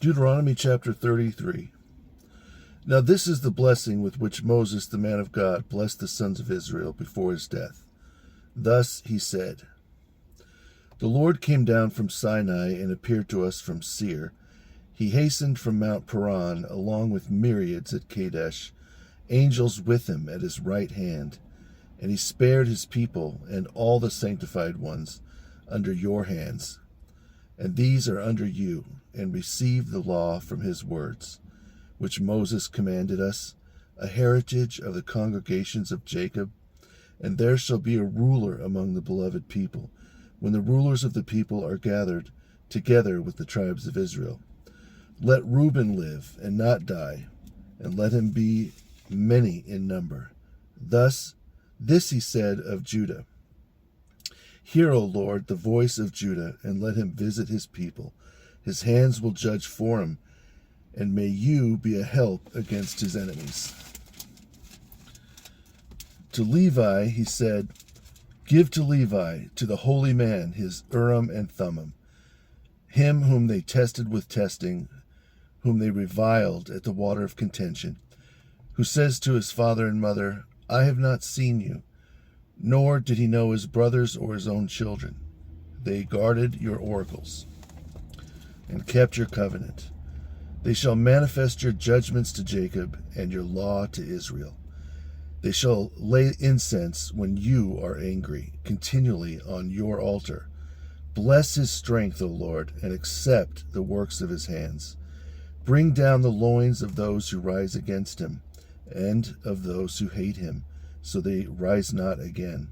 Deuteronomy chapter 33. Now this is the blessing with which Moses, the man of God, blessed the sons of Israel before his death. Thus he said, The Lord came down from Sinai and appeared to us from Seir. He hastened from Mount Paran along with myriads at Kadesh, angels with him at his right hand. And he spared his people and all the sanctified ones under your hands. And these are under you, and receive the law from his words, which Moses commanded us, a heritage of the congregations of Jacob. And there shall be a ruler among the beloved people, when the rulers of the people are gathered together with the tribes of Israel. Let Reuben live and not die, and let him be many in number. This he said of Judah. Hear, O Lord, the voice of Judah, and let him visit his people. His hands will judge for him, and may you be a help against his enemies. To Levi he said, Give to Levi, to the holy man, his Urim and Thummim, him whom they tested with testing, whom they reviled at the water of contention, who says to his father and mother, I have not seen you, nor did he know his brothers or his own children. They guarded your oracles and kept your covenant. They shall manifest your judgments to Jacob and your law to Israel. They shall lay incense when you are angry, continually on your altar. Bless his strength, O Lord, and accept the works of his hands. Bring down the loins of those who rise against him, and of those who hate him, so they rise not again.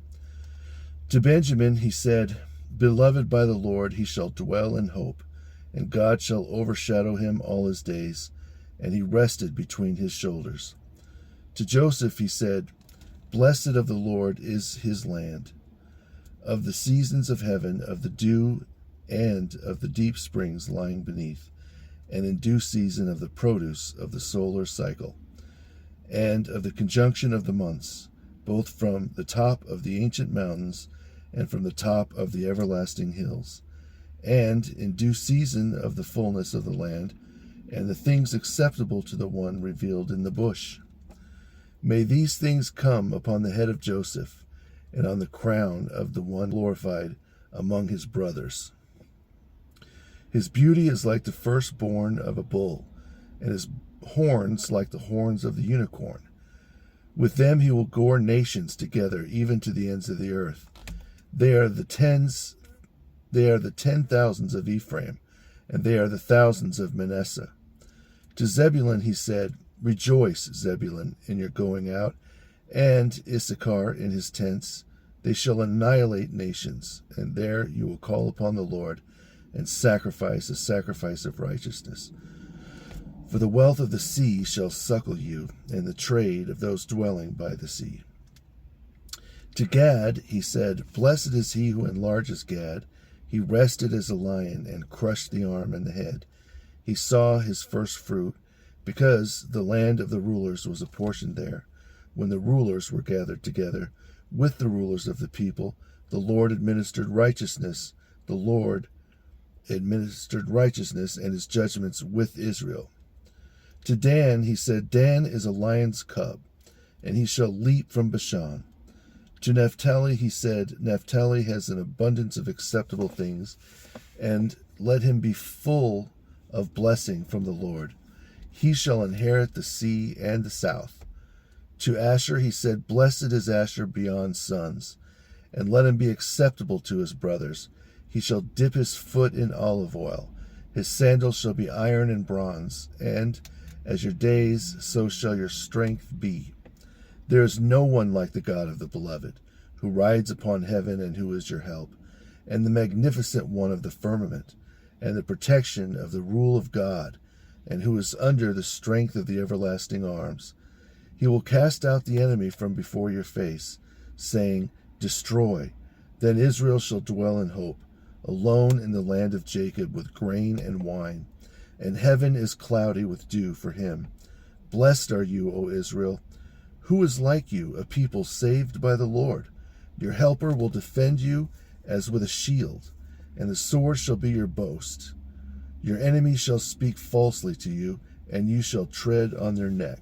To Benjamin he said, Beloved by the Lord, he shall dwell in hope, and God shall overshadow him all his days, and he rested between his shoulders. To Joseph he said, Blessed of the Lord is his land, of the seasons of heaven, of the dew, and of the deep springs lying beneath, and in due season of the produce of the solar cycle, and of the conjunction of the months, both from the top of the ancient mountains and from the top of the everlasting hills, and in due season of the fullness of the land, and the things acceptable to the one revealed in the bush. May these things come upon the head of Joseph, and on the crown of the one glorified among his brothers. His beauty is like the firstborn of a bull, and his horns like the horns of the unicorn. With them he will gore nations together, even to the ends of the earth. They are the 10,000s of Ephraim, and they are the thousands of Manasseh. To Zebulun he said, Rejoice, Zebulun, in your going out, and Issachar in his tents. They shall annihilate nations, and there you will call upon the Lord, and sacrifice a sacrifice of righteousness. For the wealth of the sea shall suckle you, and the trade of those dwelling by the sea. To Gad he said, Blessed is he who enlarges Gad. He rested as a lion, and crushed the arm and the head. He saw his first fruit, because the land of the rulers was apportioned there. When the rulers were gathered together with the rulers of the people, the Lord administered righteousness. The Lord administered righteousness and his judgments with Israel. To Dan he said, Dan is a lion's cub, and he shall leap from Bashan. To Naphtali he said, Naphtali has an abundance of acceptable things, and let him be full of blessing from the Lord. He shall inherit the sea and the south. To Asher he said, Blessed is Asher beyond sons, and let him be acceptable to his brothers. He shall dip his foot in olive oil. His sandals shall be iron and bronze, and as your days, so shall your strength be. There is no one like the God of the beloved, who rides upon heaven and who is your help, and the magnificent one of the firmament, and the protection of the rule of God, and who is under the strength of the everlasting arms. He will cast out the enemy from before your face, saying, Destroy. Then Israel shall dwell in hope, alone in the land of Jacob with grain and wine, and heaven is cloudy with dew for him. Blessed are you, O Israel. Who is like you, a people saved by the Lord? Your helper will defend you as with a shield, and the sword shall be your boast. Your enemies shall speak falsely to you, and you shall tread on their neck.